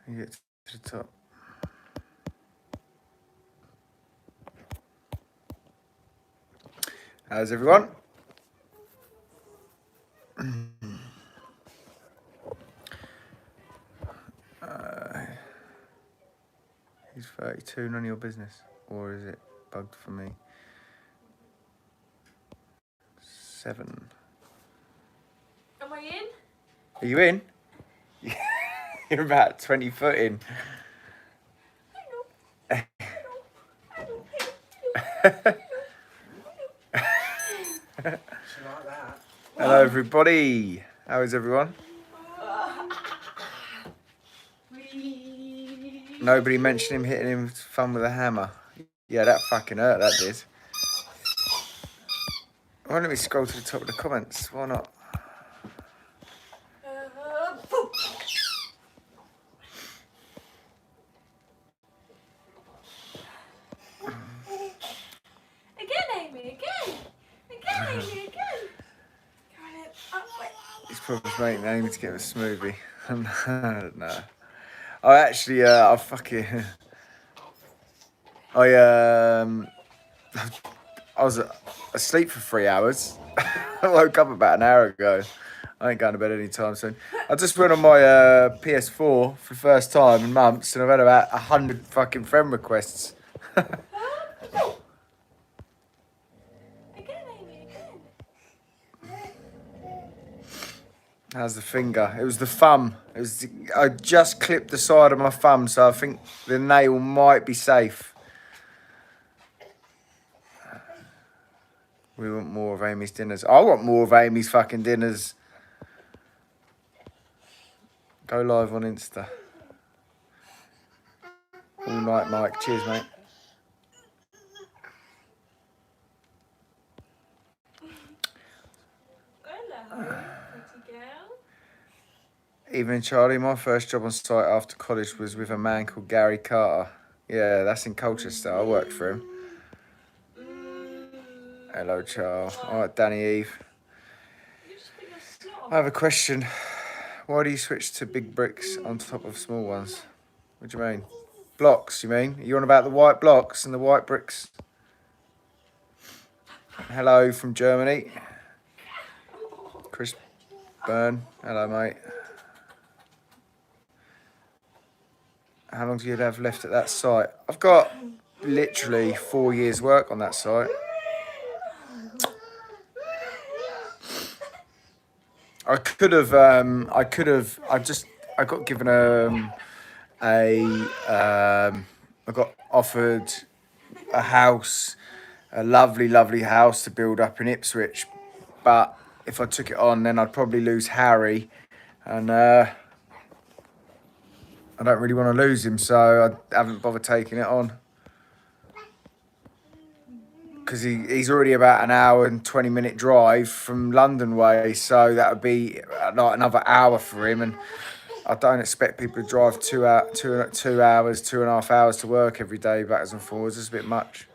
You get to the top. How's everyone? He's 32, none of your business. Or is it bugged for me? 7. Am I in? Are you in? You're about 20 foot in. Hello everybody. How is everyone? Nobody mentioned him hitting him fun with a hammer. Yeah, that fucking hurt, that did. Why don't we scroll to the top of the comments? Why not? Again, Amy, again, Amy, again. He's probably making Amy to get a smoothie. No. Oh, actually, I fucking... I was asleep for 3 hours. I woke up about an hour ago. I ain't going to bed anytime soon. I just went on my PS4 for the first time in months, and I've had about 100 fucking friend requests. Again, Amy, again. How's the finger? It was the thumb. I just clipped the side of my thumb, so I think the nail might be safe. We want more of Amy's dinners. I want more of Amy's fucking dinners. Go live on Insta. All night, Mike. Cheers, mate. Evening, Charlie. My first job on site after college was with a man called Gary Carter. Yeah, that's in Colchester. I worked for him. Hello, Charles. All right, Danny Eve. I have a question. Why do you switch to big bricks on top of small ones? What do you mean? Blocks, you mean? Are you on about the white blocks and the white bricks? Hello from Germany. Chris Byrne. Hello, mate. How long do you have left at that site? I've got literally 4 years' work on that site. I got given I got offered a house, a lovely house to build up in Ipswich, but if I took it on, then I'd probably lose Harry, and I don't really want to lose him, so I haven't bothered taking it on. Because he's already about an hour and 20-minute drive from London way, so that would be like another hour for him, and I don't expect people to drive 2 hours, 2.5 hours to work every day, backwards and forwards. It's a bit much.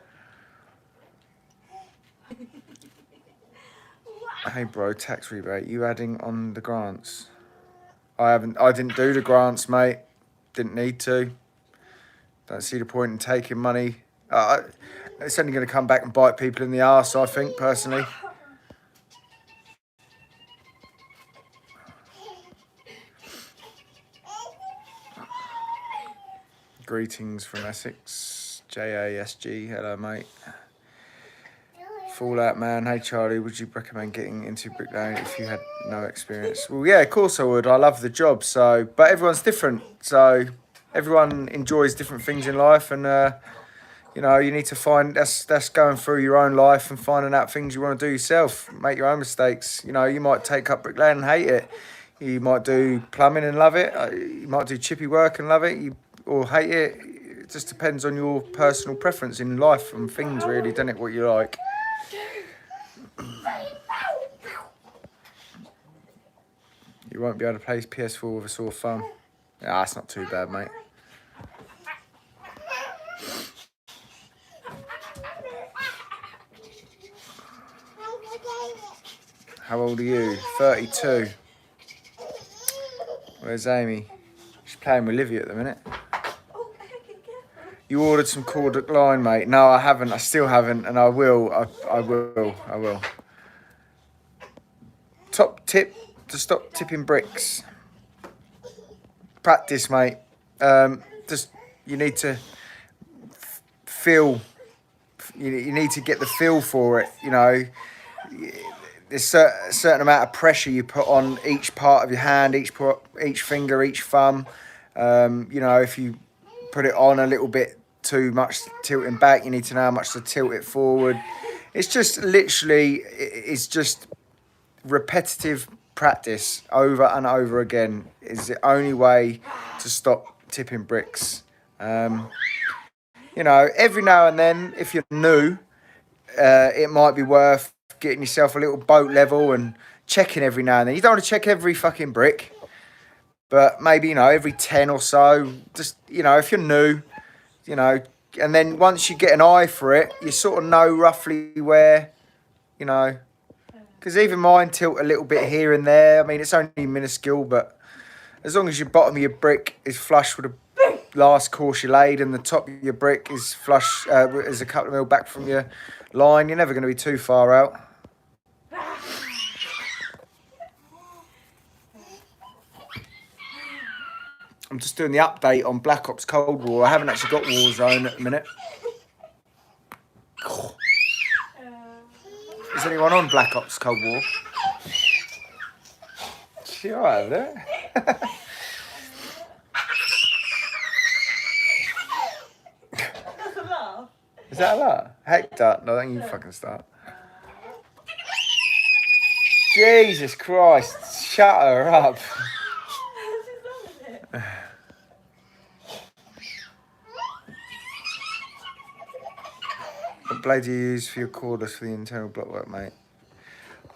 Hey bro, tax rebate, you adding on the grants? I didn't do the grants, mate. Didn't need to. Don't see the point in taking money. It's only going to come back and bite people in the arse, I think, personally. Greetings from Essex. JASG, hello, mate. Fallout Man, hey Charlie, would you recommend getting into bricklaying if you had no experience? Well, yeah, of course I would. I love the job, so, but everyone's different, so everyone enjoys different things in life, and you know, you need to find that's going through your own life and finding out things you want to do yourself. Make your own mistakes. You know, you might take up bricklaying and hate it. You might do plumbing and love it. You might do chippy work and love it, or hate it. It just depends on your personal preference in life and things, really, doesn't it? What you like. You won't be able to play PS4 with a sore thumb. Yeah, that's not too bad, mate. How old are you? 32. Where's Amy? She's playing with Livy at the minute. Oh, okay, careful. You ordered some corded line, mate. No, I haven't. I still haven't, and I will. I will. Top tip to stop tipping bricks. Practice, mate. Just you need to feel. You need to get the feel for it. You know, there's a certain amount of pressure you put on each part of your hand, each finger, each thumb. You know, if you put it on a little bit too much tilting back, you need to know how much to tilt it forward. It's just literally, it's just repetitive practice over and over again is the only way to stop tipping bricks. You know, every now and then, if you're new, it might be worth getting yourself a little boat level and checking every now and then. You don't want to check every fucking brick, but maybe, you know, every 10 or so. Just, you know, if you're new, you know, and then once you get an eye for it, you sort of know roughly where, you know, because even mine tilt a little bit here and there. I mean, it's only minuscule, but as long as your bottom of your brick is flush with the last course you laid and the top of your brick is flush, is a couple of mil back from your line, you're never going to be too far out. I'm just doing the update on Black Ops Cold War. I haven't actually got Warzone at the minute. Is anyone on Black Ops Cold War? She alright over there? That's a laugh. Is that a lot? Hector? No, I think you fucking start. Jesus Christ, shut her up. She's loving it. What blade do you use for your cordless for the internal blockwork, mate?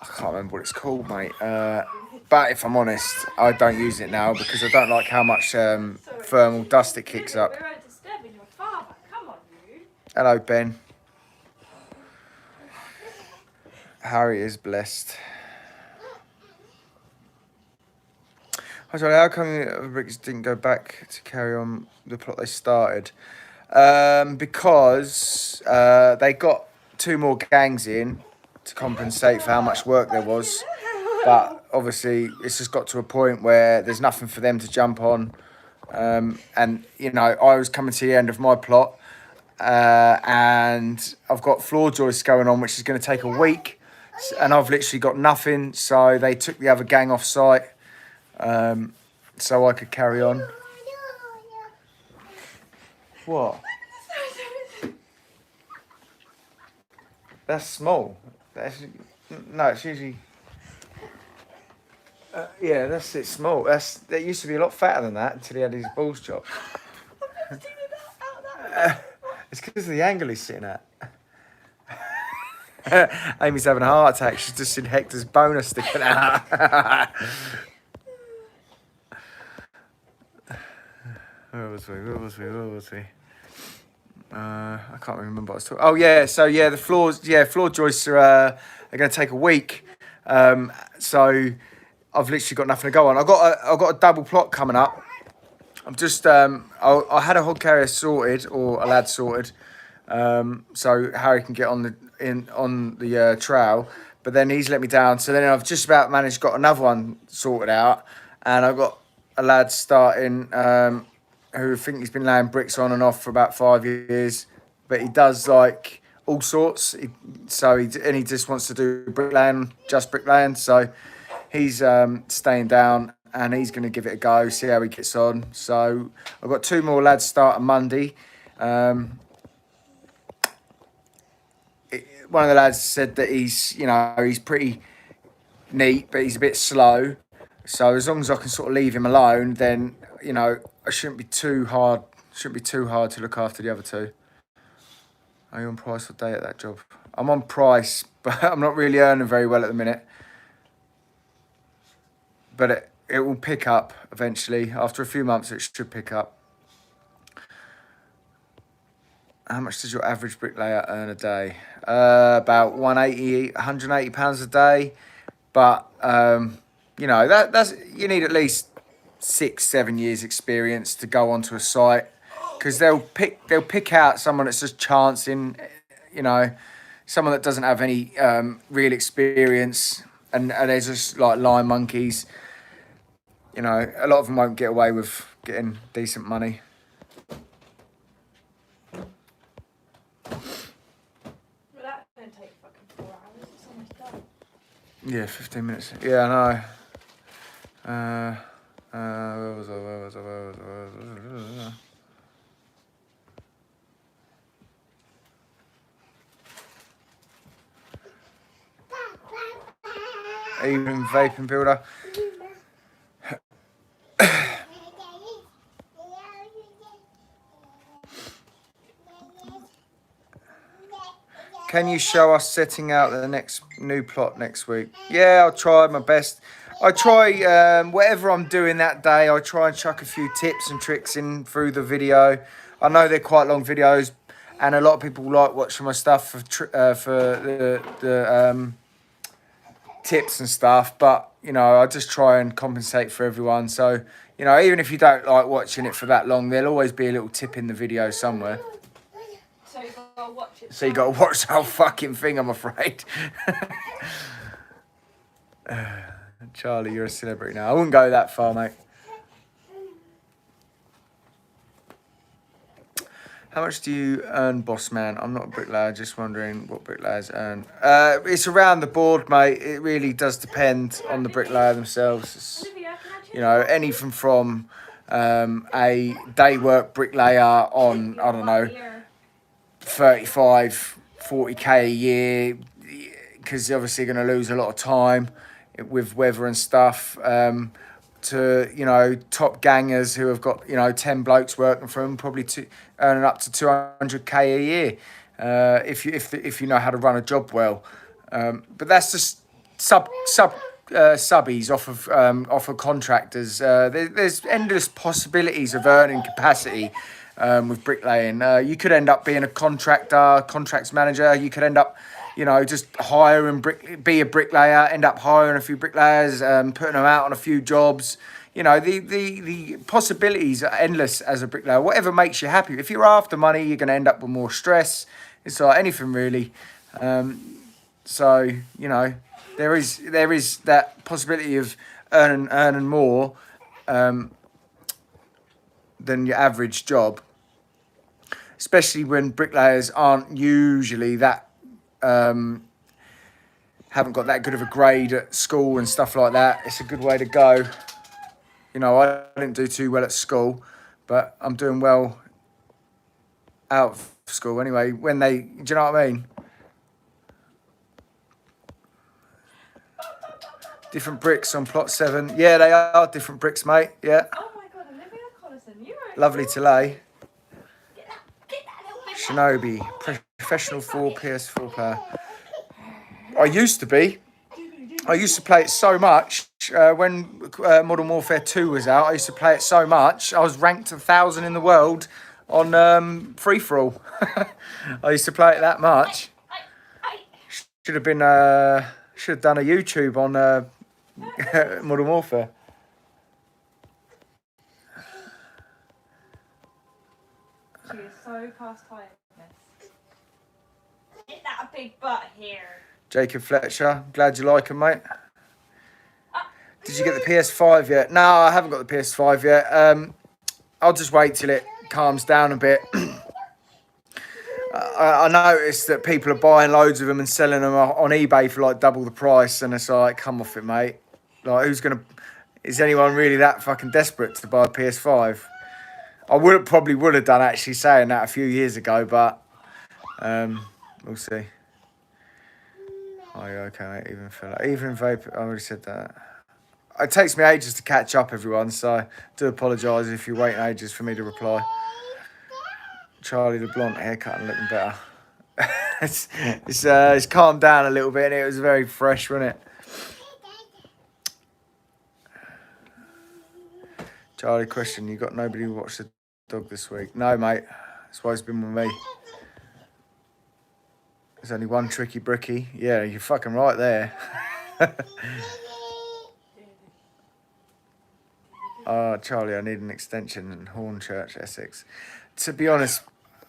I can't remember what it's called, mate. But if I'm honest, I don't use it now because I don't like how much thermal dust it kicks up. We're disturbing your father. Come on, you. Hello, Ben. Harry is blessed. Hi, Charlie. How come the Bricks didn't go back to carry on the plot they started? Because they got 2 more gangs in to compensate for how much work there was. But obviously, it's just got to a point where there's nothing for them to jump on. And, you know, I was coming to the end of my plot. And I've got floor joists going on, which is going to take a week. And I've literally got nothing. So they took the other gang off site. So I could carry on. What? That's small. No, it's usually. Yeah, that's it. Small. That used to be a lot fatter than that until he had his balls chopped. It's because of the angle he's sitting at. Amy's having a heart attack. She's just seen Hector's boner sticking out. Where was we? I can't remember what I was talking. Oh yeah, so yeah, the floors, floor joists are going to take a week. So I've literally got nothing to go on. I've got a double plot coming up. I'm just I had a hog carrier sorted or a lad sorted, so Harry can get on the trail. But then he's let me down. So then I've just about got another one sorted out, and I've got a lad starting. Who I think he's been laying bricks on and off for about 5 years, but he does like all sorts. He just wants to do bricklaying, just bricklaying. So he's staying down and he's going to give it a go, see how he gets on. So I've got 2 more lads starting Monday. One of the lads said that he's pretty neat, but he's a bit slow. So as long as I can sort of leave him alone, then I shouldn't be too hard. To look after the other 2. Are you on price or day at that job? I'm on price, but I'm not really earning very well at the minute. But it will pick up eventually. After a few months, it should pick up. How much does your average bricklayer earn a day? About £180 a day. But that's you need at least 6-7 years experience to go onto a site, because they'll pick out someone that's just chancing, you know, someone that doesn't have any real experience, and they're just like line monkeys. You know, a lot of them won't get away with getting decent money. Well, that's going to take fucking 4 hours. It's almost done. Yeah, 15 minutes. Yeah, I know. Where was I? Even vaping builder. Can you show us setting out the next new plot next week? Yeah, I'll try my best. I try whatever I'm doing that day. I try and chuck a few tips and tricks in through the video. I know they're quite long videos, and a lot of people like watching my stuff for the tips and stuff. But you know, I just try and compensate for everyone. So you know, even if you don't like watching it for that long, there'll always be a little tip in the video somewhere. So you got to watch it. So you got to watch the whole fucking thing, I'm afraid. Charlie, you're a celebrity now. I wouldn't go that far, mate. How much do you earn, boss man? I'm not a bricklayer, just wondering what bricklayers earn. It's around the board, mate. It really does depend on the bricklayer themselves. It's, you know, anything from a day work bricklayer on, I don't know, 35, 40k a year, because you're obviously going to lose a lot of time with weather and stuff, to, you know, top gangers who have got, you know, 10 blokes working for them, probably earning up to 200k a year, if you know how to run a job well. But that's just subbies off of contractors. There's endless possibilities of earning capacity with bricklaying. You could end up being a contracts manager. You could end up, you know, just be a bricklayer, end up hiring a few bricklayers, putting them out on a few jobs. You know, the possibilities are endless as a bricklayer. Whatever makes you happy. If you're after money, you're going to end up with more stress. It's like anything really. So, you know, there is that possibility of earning more than your average job, especially when bricklayers aren't usually that haven't got that good of a grade at school and stuff like that. It's a good way to go. You know, I didn't do too well at school, but I'm doing well out of school anyway. Do you know what I mean? Different bricks on plot 7. Yeah, they are different bricks, mate. Yeah. Oh my god, Olivia Collison, you were Lovely to lay. Get that little bit Shinobi, professional 4 PS4 player. I used to be. I used to play it so much. When Modern Warfare 2 was out, I used to play it so much. I was ranked 1,000 in the world on free-for-all. I used to play it that much. Should have done a YouTube on Modern Warfare. She is so past tiredness. Get that big butt here. Jacob Fletcher, glad you like him, mate. Did you get the PS5 yet? No, I haven't got the PS5 yet. I'll just wait till it calms down a bit. I noticed that people are buying loads of them and selling them on eBay for like double the price, and it's like, come off it, mate. Like, is anyone really that fucking desperate to buy a PS5? I probably would have done, actually, saying that a few years ago, but we'll see. Oh, yeah, okay, mate. Even vape, I already said that. It takes me ages to catch up, everyone, so I do apologise if you're waiting ages for me to reply. Charlie the blonde haircut and looking better. It's calmed down a little bit, and it was very fresh, wasn't it? Charlie, question: you got nobody who watched the dog this week? No, mate. That's why it's been with me. There's only one tricky bricky. Yeah, you're fucking right there. Charlie, I need an extension in Hornchurch, Essex. To be honest,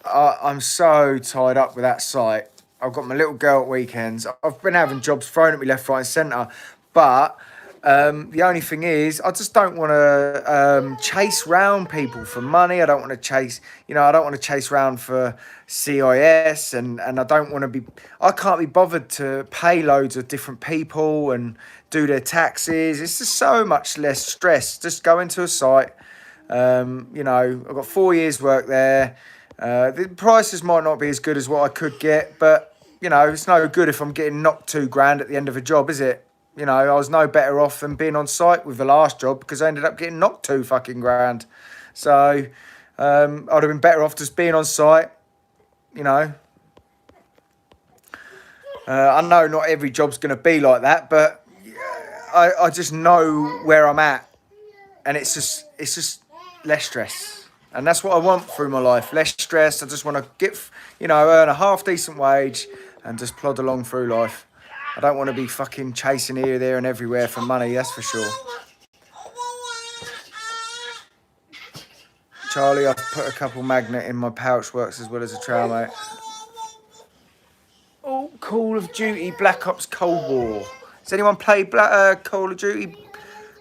I'm so tied up with that site. I've got my little girl at weekends. I've been having jobs thrown at me left, right, and centre. But the only thing is, I just don't want to chase round people for money. I don't want to chase, I don't want to chase round for CIS, and I don't want to be. I can't be bothered to pay loads of different people and do their taxes. It's just so much less stress. Just go into a site. I've got 4 years' work there. The prices might not be as good as what I could get, but it's no good if I'm getting knocked £2,000 at the end of a job, is it? I was no better off than being on site with the last job because I ended up getting knocked £2,000. So I'd have been better off just being on site. I know not every job's going to be like that, but I just know where I'm at, and it's just less stress, and that's what I want through my life. Less stress. I just want to earn a half decent wage and just plod along through life. I don't want to be fucking chasing here, there, and everywhere for money. That's for sure. Charlie, I've put a couple magnet in my pouch. Works as well as a trowel, mate. Oh, Call of Duty Black Ops Cold War. Has anyone played Call of Duty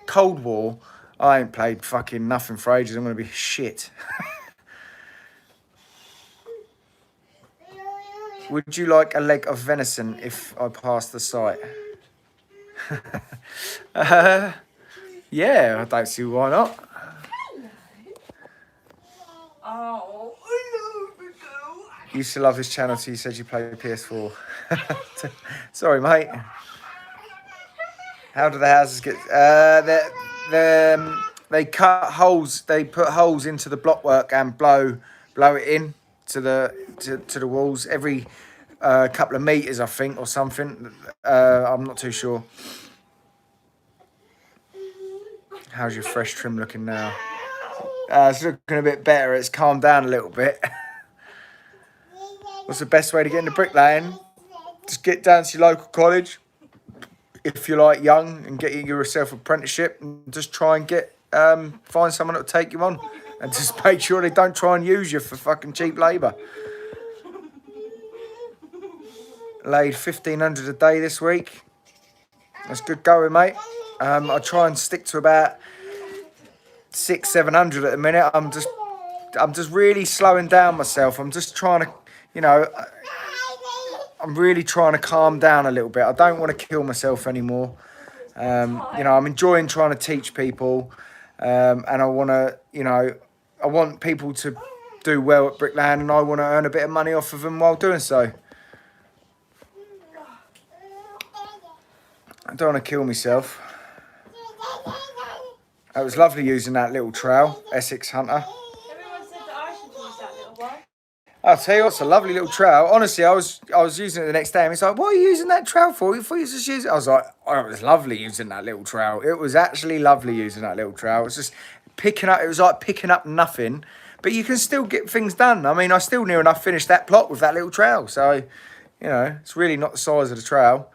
Cold War? I ain't played fucking nothing for ages. I'm going to be shit. Would you like a leg of venison if I pass the site? Yeah, I don't see why not. Oh, You used to love this channel till you said you played PS4. Sorry, mate. How do the houses get... they cut holes. They put holes into the blockwork and blow it in to the walls every couple of meters, I think, or something. I'm not too sure. How's your fresh trim looking now? It's looking a bit better. It's calmed down a little bit. What's the best way to get into bricklaying? Just get down to your local college, if you're like young, and get yourself an apprenticeship, and just try and find someone that'll take you on, and just make sure they don't try and use you for fucking cheap labour. Laid 1,500 a day this week. That's good going, mate. I try and stick to about 600-700 at the minute. I'm just really slowing down myself. I'm just trying to, I'm really trying to calm down a little bit. I don't want to kill myself anymore. I'm enjoying trying to teach people, and I want to, I want people to do well at bricklaying, and I want to earn a bit of money off of them while doing so. I don't want to kill myself. It was lovely using that little trowel, Essex Hunter. everyone said that I should use that little one. I'll tell you what, it's a lovely little trowel. Honestly, I was using it the next day, and he's like, "What are you using that trowel for? You thought you just use it?" I was like, "Oh, it was lovely using that little trowel. It was actually lovely using that little trowel. It's just picking up. It was like picking up nothing, but you can still get things done. I mean, I still near enough finished that plot with that little trowel. So, it's really not the size of the trowel."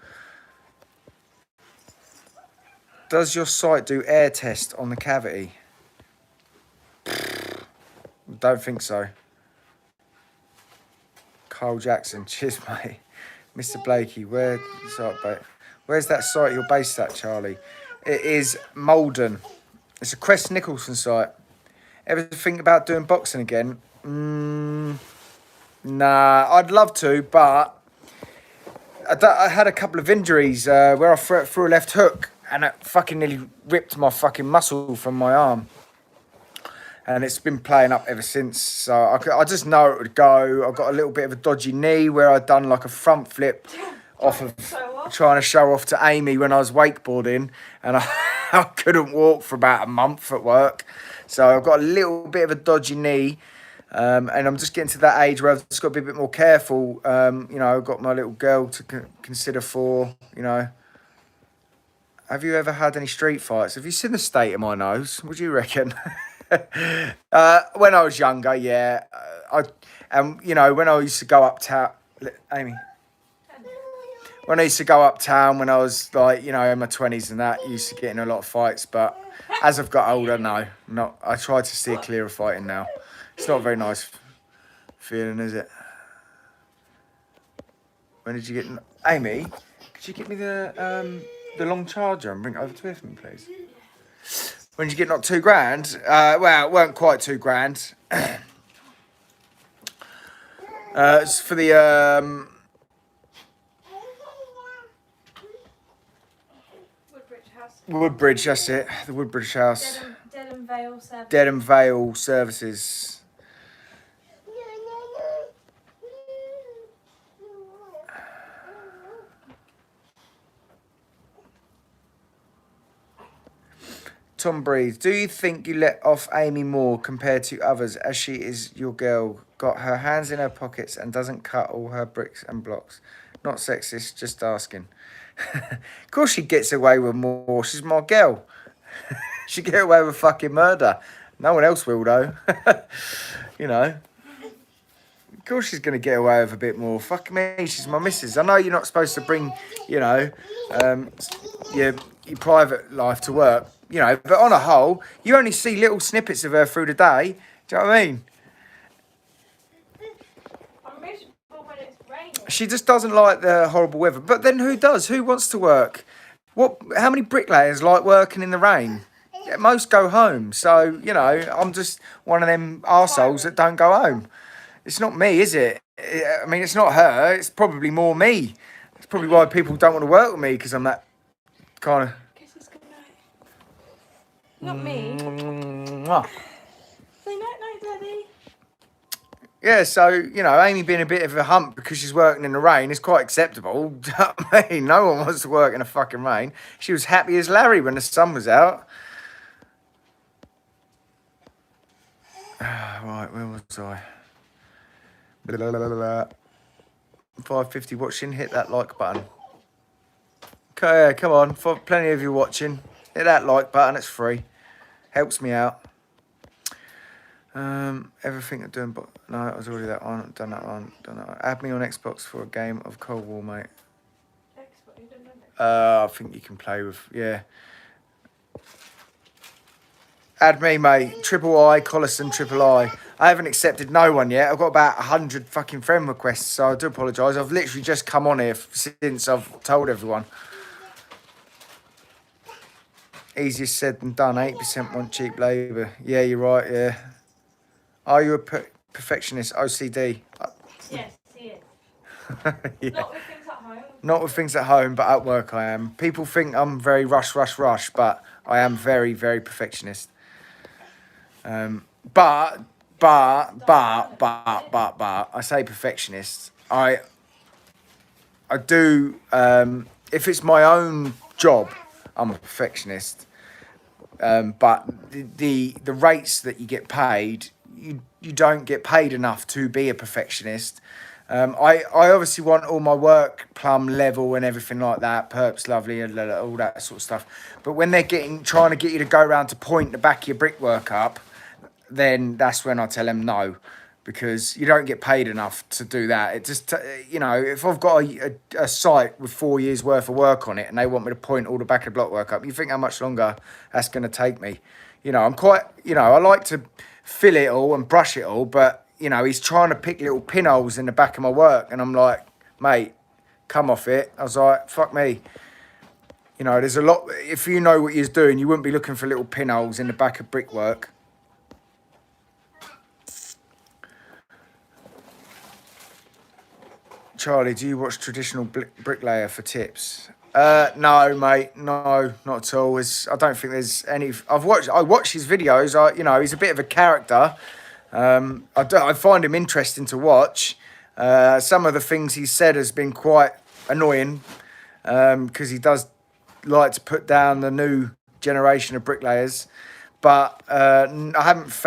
Does your site do air test on the cavity? Don't think so. Carl Jackson, cheers, mate. Mr. Blakey, where's that site you're based at, Charlie? It is Malden. It's a Crest Nicholson site. Ever think about doing boxing again? Nah, I'd love to, but I had a couple of injuries where I threw a left hook, and it fucking nearly ripped my fucking muscle from my arm. And it's been playing up ever since. So I just know it would go. I've got a little bit of a dodgy knee where I'd done like a front flip off of trying to show off to Amy when I was wakeboarding. And I couldn't walk for about a month at work. So I've got a little bit of a dodgy knee. And I'm just getting to that age where I've just got to be a bit more careful. I've got my little girl to consider for, Have you ever had any street fights? Have you seen the state of my nose? What do you reckon? When I was younger, yeah. When I used to go uptown, Amy. when I used to go uptown when I was like, you know, in my 20s and that, used to get in a lot of fights. But as I've got older, no, not. I try to steer clear of fighting now. It's not a very nice feeling, is it? When did you get... Amy, could you get me the long charger and bring it over to here for me, please? When did you get knocked £2,000? Well, it weren't quite £2,000. It's for the... Woodbridge, that's it. The Woodbridge house. Dedham Vale Services. Dedham Vale Services. Tom Breeze, do you think you let off Amy more compared to others as she is your girl, got her hands in her pockets and doesn't cut all her bricks and blocks? Not sexist, just asking. Of course she gets away with more. She's my girl. She get away with fucking murder. No one else will though. You know. Of course she's going to get away with a bit more. Fuck me, she's my missus. I know you're not supposed to bring, you know, your private life to work, you know, but on a whole, you only see little snippets of her through the day. Do you know what I mean? I'm miserable when it's raining. She just doesn't like the horrible weather. But then who does? Who wants to work? How many bricklayers like working in the rain? Yeah, most go home. So, you know, I'm just one of them arseholes that don't go home. It's not me, is it? I mean, it's not her. It's probably more me. It's probably why people don't want to work with me, because I'm that kind of... Kisses goodnight. Not me. Mwah. Say night-night, Daddy. Yeah, so, you know, Amy being a bit of a hump because she's working in the rain is quite acceptable. Do you know what I mean? No one wants to work in the fucking rain. She was happy as Larry when the sun was out. Right, where was I? 550 watching, hit that like button. Okay, come on, for plenty of you watching, hit that like button, it's free. Helps me out. Everything I'm doing, but no, it was already that one. Done that one. Add me on Xbox for a game of Cold War, mate. Xbox, you don't know. I think you can play with, yeah. Add me, mate. Triple I, Collison, Triple I. I haven't accepted no one yet. I've got about 100 fucking friend requests, so I do apologise. I've literally just come on here since I've told everyone. Easier said than done. 8% want cheap labour. Yeah, you're right, yeah. Are you a perfectionist? OCD? Yes, he is. Yeah. Not with things at home. Not with things at home, but at work I am. People think I'm very rush, but I am very, very perfectionist. But I say perfectionist. I do, if it's my own job, I'm a perfectionist. But the rates that you get paid, you don't get paid enough to be a perfectionist. I obviously want all my work plumb level and everything like that, perps lovely and all that sort of stuff. But when they're trying to get you to go around to point the back of your brickwork up, then that's when I tell them no, because you don't get paid enough to do that. It just, you know, if I've got a site with 4 years worth of work on it and they want me to point all the back of the blockwork up, you think how much longer that's going to take me? You know, I'm quite, you know, I like to fill it all and brush it all, but, you know, he's trying to pick little pinholes in the back of my work and I'm like, mate, come off it. I was like, fuck me. You know, there's a lot, if you know what you're doing, you wouldn't be looking for little pinholes in the back of brickwork. Charlie, do you watch traditional Bricklayer for tips? No, mate, no, not at all. I don't think there's any. I watch his videos. You know, he's a bit of a character. I find him interesting to watch. Some of the things he said has been quite annoying because he does like to put down the new generation of bricklayers. But I haven't